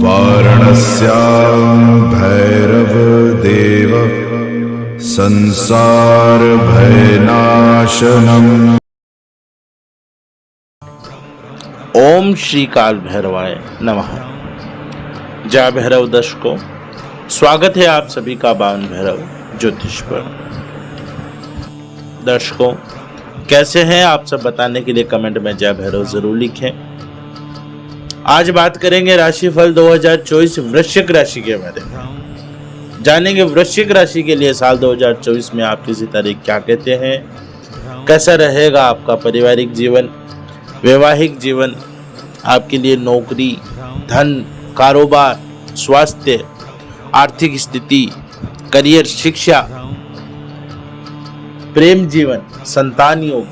वाराणस्यां भैरवदेव संसार भयनाशनम्। ओम श्री काल भैरवाय नमः। जय भैरव दर्शकों, स्वागत है आप सभी का बावन भैरव ज्योतिष पर। दर्शकों, कैसे हैं आप सब बताने के लिए कमेंट में जय भैरव जरूर लिखें। आज बात करेंगे राशिफल 2024 वृश्चिक राशि के बारे में। जानेंगे वृश्चिक राशि के लिए साल 2024 में आपकी सितारे क्या कहते हैं, कैसा रहेगा आपका पारिवारिक जीवन, वैवाहिक जीवन, आपके लिए नौकरी, धन, कारोबार, स्वास्थ्य, आर्थिक स्थिति, करियर, शिक्षा, प्रेम जीवन, संतान योग,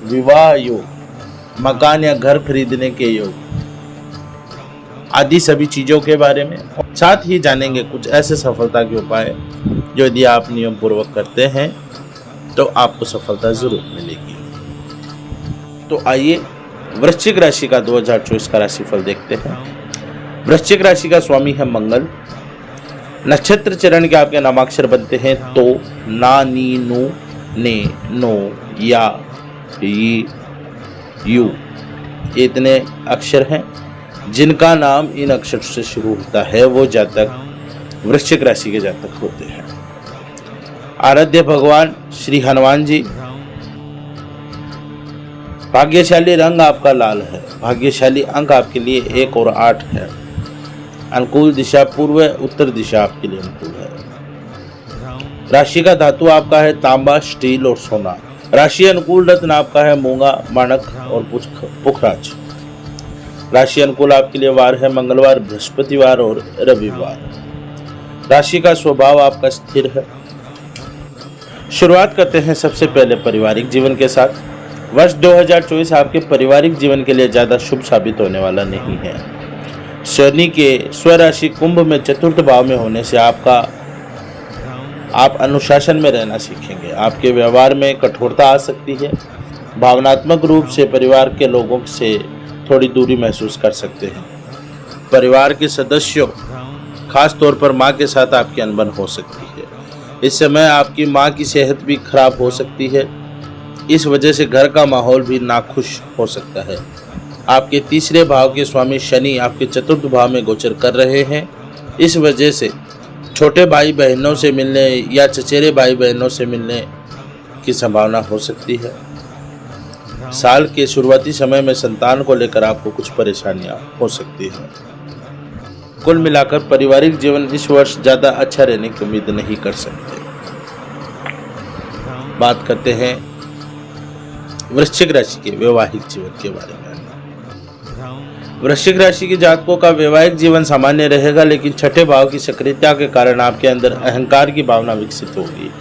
विवाह योग, मकान या घर खरीदने के योग आदि सभी चीजों के बारे में। साथ ही जानेंगे कुछ ऐसे सफलता के उपाय जो यदि आप नियम पूर्वक करते हैं तो आपको सफलता जरूर मिलेगी। तो आइए वृश्चिक राशि का 2024 का राशिफल देखते हैं। वृश्चिक राशि का स्वामी है मंगल। नक्षत्र चरण के आपके नामाक्षर बनते हैं तो, ना, नी, नु, ने, नो, या, ई, यू। इतने अक्षर हैं जिनका नाम इन अक्षर से शुरू होता है वो जातक वृश्चिक राशि के जातक होते हैं। आराध्य भगवान श्री हनुमान जी। भाग्यशाली रंग आपका लाल है। भाग्यशाली अंक आपके लिए 1 और 8 है। अनुकूल दिशा पूर्व, उत्तर दिशा आपके लिए अनुकूल है। राशि का धातु आपका है तांबा, स्टील और सोना। राशि अनुकूल रत्न आपका है मूंगा, माणक और पुखराज। राशि अनुकूल आपके लिए वार है मंगलवार, बृहस्पतिवार और रविवार। राशि का स्वभाव आपका स्थिर है। शुरुआत करते हैं सबसे पहले पारिवारिक जीवन के साथ। वर्ष 2024 आपके पारिवारिक जीवन के लिए ज्यादा शुभ साबित होने वाला नहीं है। शनि के स्वराशि कुंभ में चतुर्थ भाव में होने से आप अनुशासन में रहना सीखेंगे। आपके व्यवहार में कठोरता आ सकती है। भावनात्मक रूप से परिवार के लोगों से थोड़ी दूरी महसूस कर सकते हैं। परिवार के सदस्यों, खास तौर पर मां के साथ आपकी अनबन हो सकती है। इस समय आपकी मां की सेहत भी खराब हो सकती है। इस वजह से घर का माहौल भी नाखुश हो सकता है। आपके तीसरे भाव के स्वामी शनि आपके चतुर्थ भाव में गोचर कर रहे हैं। इस वजह से छोटे भाई बहनों से मिलने या चचेरे भाई बहनों से मिलने की संभावना हो सकती है। साल के शुरुआती समय में संतान को लेकर आपको कुछ परेशानियां हो सकती हैं। कुल मिलाकर पारिवारिक जीवन इस वर्ष ज्यादा अच्छा रहने की उम्मीद नहीं कर सकते। बात करते हैं वृश्चिक राशि के वैवाहिक जीवन के बारे में। वृश्चिक राशि के जातकों का वैवाहिक जीवन सामान्य रहेगा, लेकिन छठे भाव की सक्रियता के कारण आपके अंदर अहंकार की भावना विकसित होगी।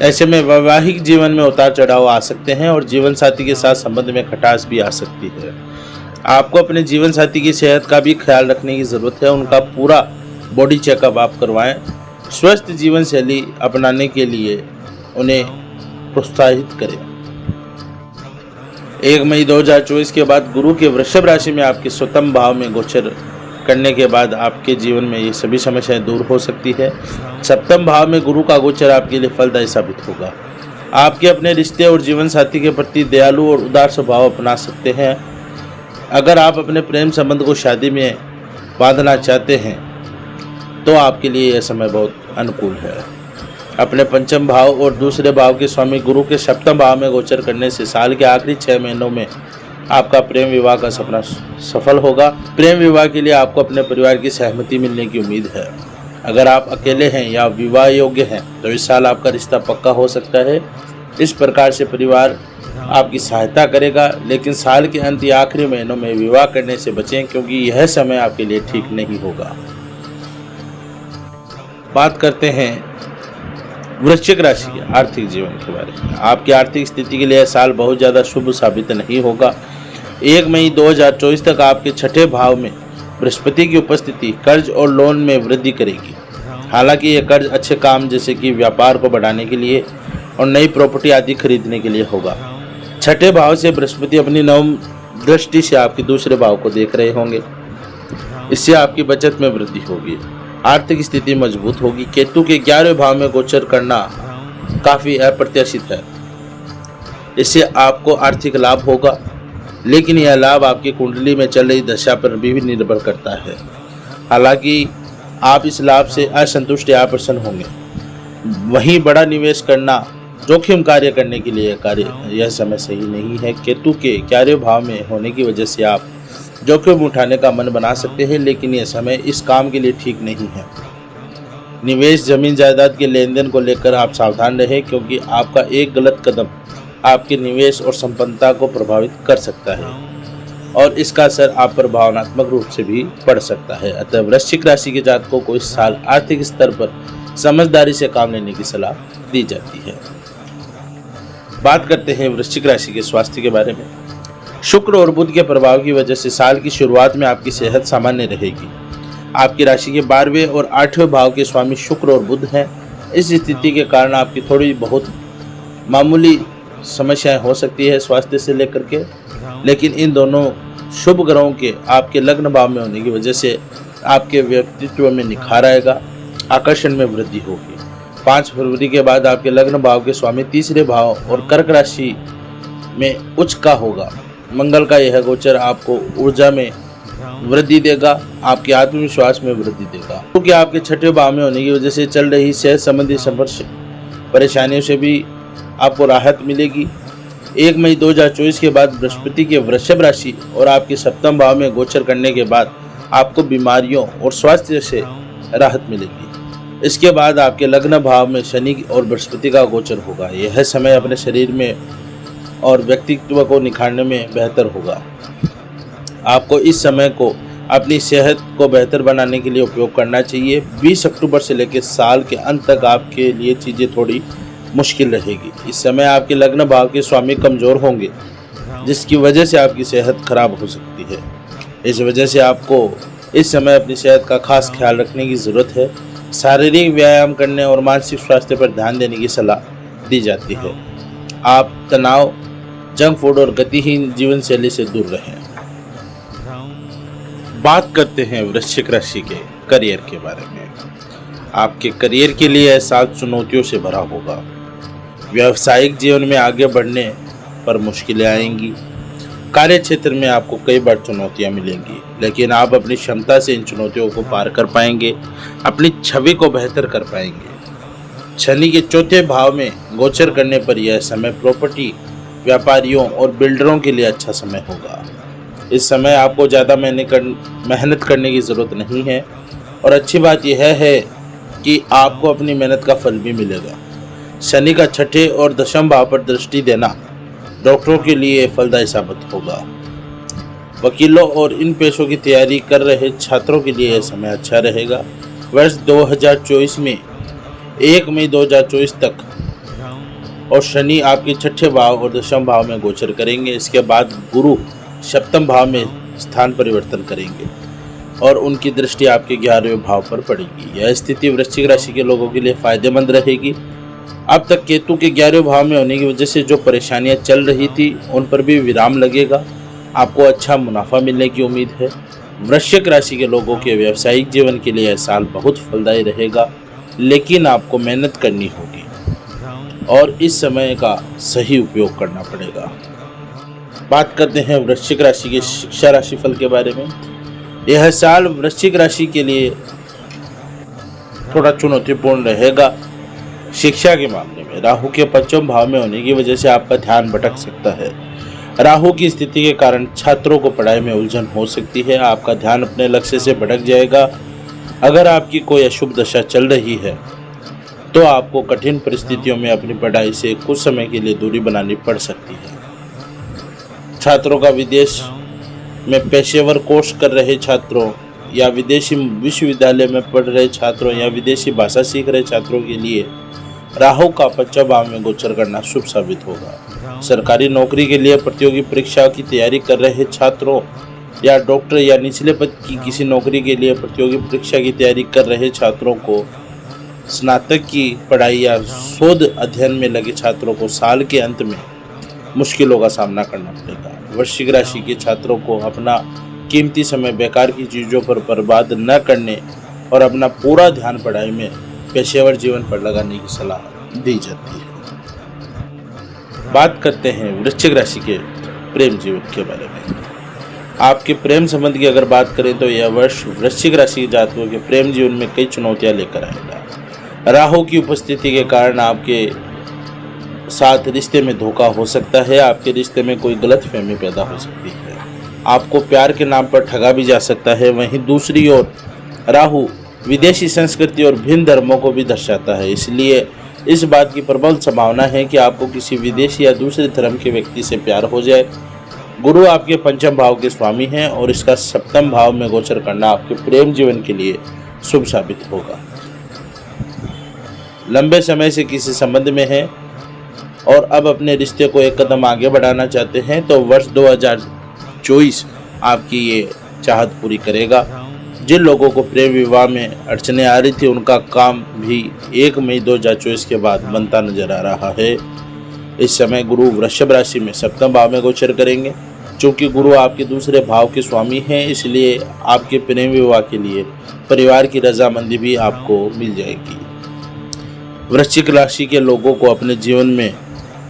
ऐसे में वैवाहिक जीवन में उतार चढ़ाव आ सकते हैं और जीवन साथी के साथ संबंध में खटास भी आ सकती है। आपको अपने जीवन साथी की सेहत का भी ख्याल रखने की जरूरत है। उनका पूरा बॉडी चेकअप आप करवाएं। स्वस्थ जीवन शैली अपनाने के लिए उन्हें प्रोत्साहित करें। 1 मई 2024 के बाद गुरु के वृषभ राशि में आपके स्वतम भाव में गोचर करने के बाद आपके जीवन में ये सभी समस्याएं दूर हो सकती है। सप्तम भाव में गुरु का गोचर आपके लिए फलदायी साबित होगा। आपके अपने रिश्ते और जीवन साथी के प्रति दयालु और उदार स्वभाव अपना सकते हैं। अगर आप अपने प्रेम संबंध को शादी में बांधना चाहते हैं तो आपके लिए यह समय बहुत अनुकूल है। अपने पंचम भाव और दूसरे भाव के स्वामी गुरु के सप्तम भाव में गोचर करने से साल के आखिरी 6 महीनों में आपका प्रेम विवाह का सपना सफल होगा। प्रेम विवाह के लिए आपको अपने परिवार की सहमति मिलने की उम्मीद है। अगर आप अकेले हैं या विवाह योग्य हैं तो इस साल आपका रिश्ता पक्का हो सकता है। इस प्रकार से परिवार आपकी सहायता करेगा, लेकिन साल के अंत या आखिरी महीनों में विवाह करने से बचें, क्योंकि यह समय आपके लिए ठीक नहीं होगा। बात करते हैं वृश्चिक राशि के आर्थिक जीवन के बारे में। आपकी आर्थिक स्थिति के लिए यह साल बहुत ज़्यादा शुभ साबित नहीं होगा। 1 मई 2024 तक आपके छठे भाव में बृहस्पति की उपस्थिति कर्ज और लोन में वृद्धि करेगी। हालांकि यह कर्ज अच्छे काम जैसे कि व्यापार को बढ़ाने के लिए और नई प्रॉपर्टी आदि खरीदने के लिए होगा। छठे भाव से बृहस्पति अपनी नवम दृष्टि से आपके दूसरे भाव को देख रहे होंगे। इससे आपकी बचत में वृद्धि होगी, आर्थिक स्थिति मजबूत होगी। केतु के 11वें भाव में गोचर करना काफी अप्रत्याशित है, इससे आपको आर्थिक लाभ होगा, लेकिन यह लाभ आपकी कुंडली में चल रही दशा पर भी निर्भर करता है। हालांकि आप इस लाभ से असंतुष्ट या प्रसन्न होंगे। वहीं बड़ा निवेश करना, जोखिम कार्य करने के लिए यह समय सही नहीं है। केतु के 11वें भाव में होने की वजह से आप जोखिम उठाने का मन बना सकते हैं, लेकिन यह समय इस काम के लिए ठीक नहीं है। निवेश, जमीन जायदाद के लेन देन को लेकर आप सावधान रहें, क्योंकि आपका एक गलत कदम आपके निवेश और संपन्नता को प्रभावित कर सकता है और इसका असर आप पर भावनात्मक रूप से भी पड़ सकता है। अतः वृश्चिक राशि के जातकों को इस साल आर्थिक स्तर पर समझदारी से काम लेने की सलाह दी जाती है। बात करते हैं वृश्चिक राशि के स्वास्थ्य के बारे में। शुक्र और बुध के प्रभाव की वजह से साल की शुरुआत में आपकी सेहत सामान्य रहेगी। आपकी राशि के 12वें और 8वें भाव के स्वामी शुक्र और बुध हैं। इस स्थिति के कारण आपकी थोड़ी बहुत मामूली समस्याएं हो सकती है स्वास्थ्य से लेकर के, लेकिन इन दोनों शुभ ग्रहों के आपके लग्न भाव में होने की वजह से आपके व्यक्तित्व में निखार आएगा, आकर्षण में वृद्धि होगी। 5 फरवरी के बाद आपके लग्न भाव के स्वामी 3रे भाव और कर्क राशि में उच्च का होगा। मंगल का यह गोचर आपको ऊर्जा में वृद्धि देगा, आपके आत्मविश्वास में वृद्धि देगा, क्योंकि आपके 6ठे भाव में होने की वजह से चल रही सेहत संबंधी परेशानियों से भी आपको राहत मिलेगी। 1 मई 2024 के बाद बृहस्पति के वृषभ राशि और आपके 7वें भाव में गोचर करने के बाद आपको बीमारियों और स्वास्थ्य से राहत मिलेगी। इसके बाद आपके लग्न भाव में शनि और बृहस्पति का गोचर होगा। यह समय अपने शरीर में और व्यक्तित्व को निखारने में बेहतर होगा। आपको इस समय को अपनी सेहत को बेहतर बनाने के लिए उपयोग करना चाहिए। 20 अक्टूबर से लेकर साल के अंत तक आपके लिए चीज़ें थोड़ी मुश्किल रहेगी। इस समय आपके लग्न भाव के स्वामी कमज़ोर होंगे, जिसकी वजह से आपकी सेहत खराब हो सकती है। इस वजह से आपको इस समय अपनी सेहत का खास ख्याल रखने की ज़रूरत है। शारीरिक व्यायाम करने और मानसिक स्वास्थ्य पर ध्यान देने की सलाह दी जाती है। आप तनाव, जंक फूड और गतिहीन जीवन शैली से दूर रहें। बात करते हैं वृश्चिक राशि के करियर के बारे में। आपके करियर के लिए यह साल चुनौतियों से भरा होगा। व्यावसायिक जीवन में आगे बढ़ने पर मुश्किलें आएंगी। कार्य क्षेत्र में आपको कई बार चुनौतियां मिलेंगी, लेकिन आप अपनी क्षमता से इन चुनौतियों को पार कर पाएंगे, अपनी छवि को बेहतर कर पाएंगे। शनि के 4थे भाव में गोचर करने पर यह समय प्रॉपर्टी व्यापारियों और बिल्डरों के लिए अच्छा समय होगा। इस समय आपको ज़्यादा मेहनत करने की ज़रूरत नहीं है और अच्छी बात यह है कि आपको अपनी मेहनत का फल भी मिलेगा। शनि का 6ठे और 10वें भाव पर दृष्टि देना डॉक्टरों के लिए फलदायी साबित होगा। वकीलों और इन पेशों की तैयारी कर रहे छात्रों के लिए यह समय अच्छा रहेगा। वर्ष 2024 में 1 मई 2024 तक और शनि आपके 6ठे भाव और 10वें भाव में गोचर करेंगे। इसके बाद गुरु 7वें भाव में स्थान परिवर्तन करेंगे और उनकी दृष्टि आपके 11वें भाव पर पड़ेगी। यह स्थिति वृश्चिक राशि के लोगों के लिए फायदेमंद रहेगी। अब तक केतु के 11वें भाव में होने की वजह से जो परेशानियां चल रही थी उन पर भी विराम लगेगा। आपको अच्छा मुनाफा मिलने की उम्मीद है। वृश्चिक राशि के लोगों के व्यावसायिक जीवन के लिए यह साल बहुत फलदायी रहेगा, लेकिन आपको मेहनत करनी होगी और इस समय का सही उपयोग करना पड़ेगा। बात करते हैं वृश्चिक राशि के शिक्षा राशि फल के बारे में। यह साल वृश्चिक राशि के लिए थोड़ा चुनौतीपूर्ण रहेगा। शिक्षा के मामले में राहु के 5वें भाव में होने की वजह से आपका ध्यान भटक सकता है। राहु की स्थिति के कारण छात्रों को पढ़ाई में उलझन हो सकती है। आपका ध्यान अपने लक्ष्य से भटक जाएगा। अगर आपकी कोई अशुभ दशा चल रही है तो आपको कठिन परिस्थितियों में अपनी पढ़ाई से कुछ समय के लिए दूरी बनानी पड़ सकती है। छात्रों का विदेश में पेशेवर कोर्स कर रहे छात्रों या विदेशी विश्वविद्यालय में पढ़ रहे छात्रों या विदेशी भाषा सीख रहे छात्रों के लिए राहु का 5वें भाव में गोचर करना शुभ साबित होगा। सरकारी नौकरी के लिए प्रतियोगी परीक्षा की तैयारी कर रहे छात्रों या डॉक्टर या निचले पद की किसी नौकरी के लिए प्रतियोगी परीक्षा की तैयारी कर रहे छात्रों को, स्नातक की पढ़ाई या शोध अध्ययन में लगे छात्रों को साल के अंत में मुश्किलों का सामना करना पड़ेगा। वृश्चिक राशि के छात्रों को अपना कीमती समय बेकार की चीज़ों पर बर्बाद न करने और अपना पूरा ध्यान पढ़ाई में पेशेवर जीवन पर लगाने की सलाह दी जाती है। बात करते हैं वृश्चिक राशि के प्रेम जीवन के बारे में। आपके प्रेम संबंध की अगर बात करें तो यह वर्ष वृश्चिक राशि के जातकों के प्रेम जीवन में कई चुनौतियां लेकर आएगा। राहु की उपस्थिति के कारण आपके साथ रिश्ते में धोखा हो सकता है। आपके रिश्ते में कोई गलतफहमी पैदा हो सकती है। आपको प्यार के नाम पर ठगा भी जा सकता है। वहीं दूसरी ओर राहु विदेशी संस्कृति और भिन्न धर्मों को भी दर्शाता है, इसलिए इस बात की प्रबल संभावना है कि आपको किसी विदेशी या दूसरे धर्म के व्यक्ति से प्यार हो जाए। गुरु आपके पंचम भाव के स्वामी हैं और इसका सप्तम भाव में गोचर करना आपके प्रेम जीवन के लिए शुभ साबित होगा। लंबे समय से किसी संबंध में हैं और अब अपने रिश्ते को एक कदम आगे बढ़ाना चाहते हैं तो वर्ष 2024 आपकी ये चाहत पूरी करेगा। जिन लोगों को प्रेम विवाह में अड़चने आ रही थी उनका काम भी 1 मई 2024 के बाद बनता नजर आ रहा है। इस समय गुरु वृषभ राशि में सप्तम भाव में गोचर करेंगे। चूँकि गुरु आपके दूसरे भाव के स्वामी हैं, इसलिए आपके प्रेम विवाह के लिए परिवार की रजामंदी भी आपको मिल जाएगी। वृश्चिक राशि के लोगों को अपने जीवन में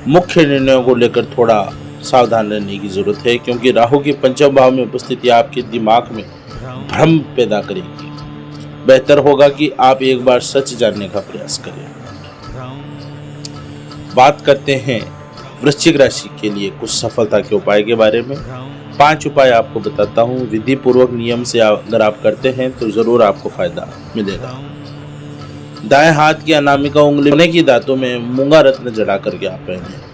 मुख्य निर्णयों को लेकर थोड़ा सावधान रहने की जरूरत है, क्योंकि राहु की पंचम भाव में उपस्थिति आपके दिमाग में भ्रम पैदा करेगी। बेहतर होगा कि आप एक बार सच जानने का प्रयास करें। बात करते हैं वृश्चिक राशि के लिए कुछ सफलता के उपाय के बारे में। 5 उपाय आपको बताता हूँ। विधि पूर्वक नियम से अगर आप करते हैं तो जरूर आपको फायदा मिलेगा। दाएं हाथ की अनामिका उंगली की दांतों में मूंगा रत्न जड़ा करके आप पहने।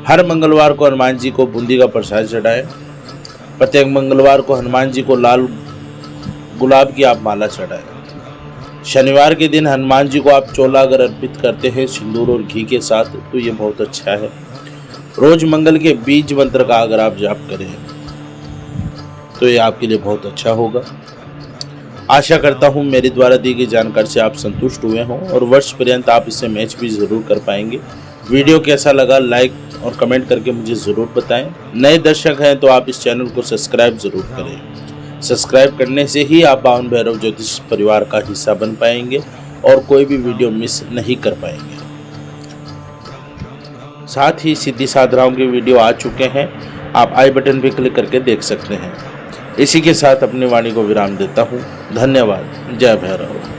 हर मंगलवार को हनुमान जी को बूंदी का प्रसाद चढ़ाएं। प्रत्येक मंगलवार को हनुमान जी को लाल गुलाब की आप माला चढ़ाएं। शनिवार के दिन हनुमान जी को आप चोला अगर अर्पित करते हैं सिंदूर और घी के साथ तो ये बहुत अच्छा है। रोज मंगल के बीज मंत्र का अगर आप जाप करें तो ये आपके लिए बहुत अच्छा होगा। आशा करता हूँ मेरे द्वारा दी गई जानकारी से आप संतुष्ट हुए हों और वर्ष पर्यंत आप इससे मैच भी ज़रूर कर पाएंगे। वीडियो कैसा लगा लाइक और कमेंट करके मुझे ज़रूर बताएं। नए दर्शक हैं तो आप इस चैनल को सब्सक्राइब ज़रूर करें। सब्सक्राइब करने से ही आप बावन भैरव ज्योतिष परिवार का हिस्सा बन पाएंगे और कोई भी वीडियो मिस नहीं कर पाएंगे। साथ ही सीधी साधनाओं के वीडियो आ चुके हैं, आप आई बटन पर क्लिक करके देख सकते हैं। इसी के साथ अपनी वाणी को विराम देता हूँ। धन्यवाद। जय भैरव।